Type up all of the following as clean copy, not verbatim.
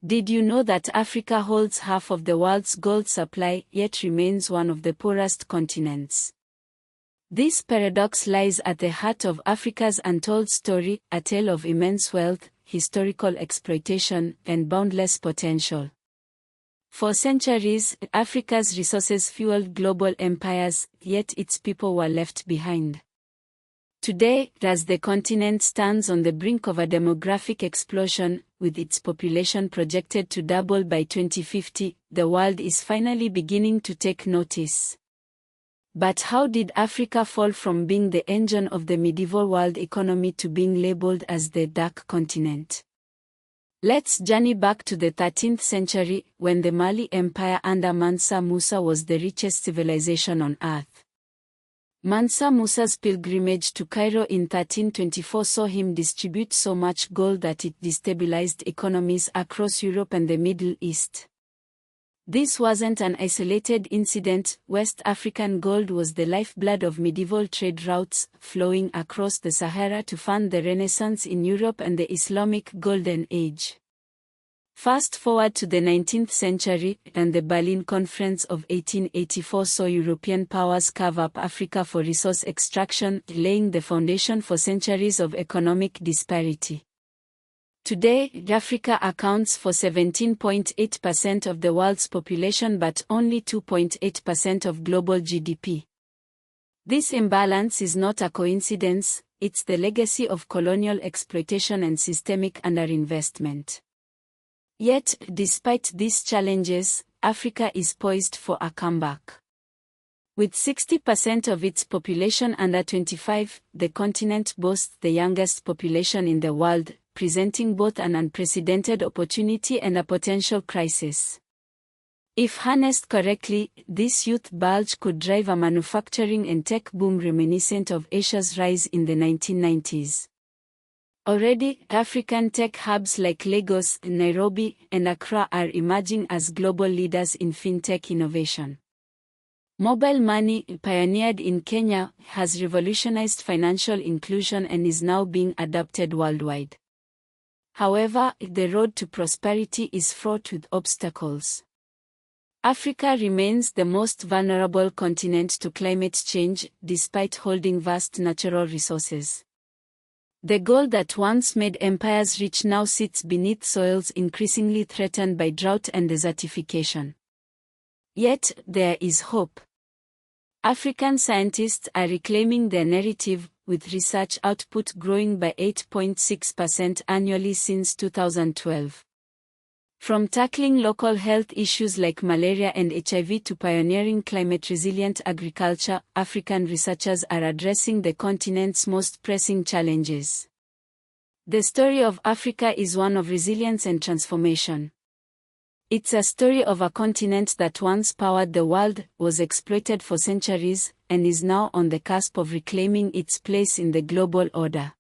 Did you know that Africa holds half of the world's gold supply, yet remains one of the poorest continents? This paradox lies at the heart of Africa's untold story, a tale of immense wealth, historical exploitation, and boundless potential. For centuries, Africa's resources fueled global empires, yet its people were left behind. Today, as the continent stands on the brink of a demographic explosion, with its population projected to double by 2050, the world is finally beginning to take notice. But how did Africa fall from being the engine of the medieval world economy to being labeled as the dark continent? Let's journey back to the 13th century, when the Mali Empire under Mansa Musa was the richest civilization on earth. Mansa Musa's pilgrimage to Cairo in 1324 saw him distribute so much gold that it destabilized economies across Europe and the Middle East. This wasn't an isolated incident. West African gold was the lifeblood of medieval trade routes, flowing across the Sahara to fund the Renaissance in Europe and the Islamic Golden Age. Fast forward to the 19th century, and the Berlin Conference of 1884 saw European powers carve up Africa for resource extraction, laying the foundation for centuries of economic disparity. Today, Africa accounts for 17.8% of the world's population but only 2.8% of global GDP. This imbalance is not a coincidence, it's the legacy of colonial exploitation and systemic underinvestment. Yet, despite these challenges, Africa is poised for a comeback. With 60% of its population under 25, the continent boasts the youngest population in the world, presenting both an unprecedented opportunity and a potential crisis. If harnessed correctly, this youth bulge could drive a manufacturing and tech boom reminiscent of Asia's rise in the 1990s. Already, African tech hubs like Lagos, Nairobi, and Accra are emerging as global leaders in fintech innovation. Mobile money, pioneered in Kenya, has revolutionized financial inclusion and is now being adopted worldwide. However, the road to prosperity is fraught with obstacles. Africa remains the most vulnerable continent to climate change, despite holding vast natural resources. The gold that once made empires rich now sits beneath soils increasingly threatened by drought and desertification. Yet, there is hope. African scientists are reclaiming their narrative, with research output growing by 8.6% annually since 2012. From tackling local health issues like malaria and HIV to pioneering climate-resilient agriculture, African researchers are addressing the continent's most pressing challenges. The story of Africa is one of resilience and transformation. It's a story of a continent that once powered the world, was exploited for centuries, and is now on the cusp of reclaiming its place in the global order.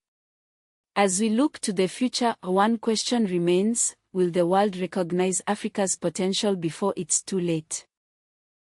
As we look to the future, one question remains: will the world recognize Africa's potential before it's too late?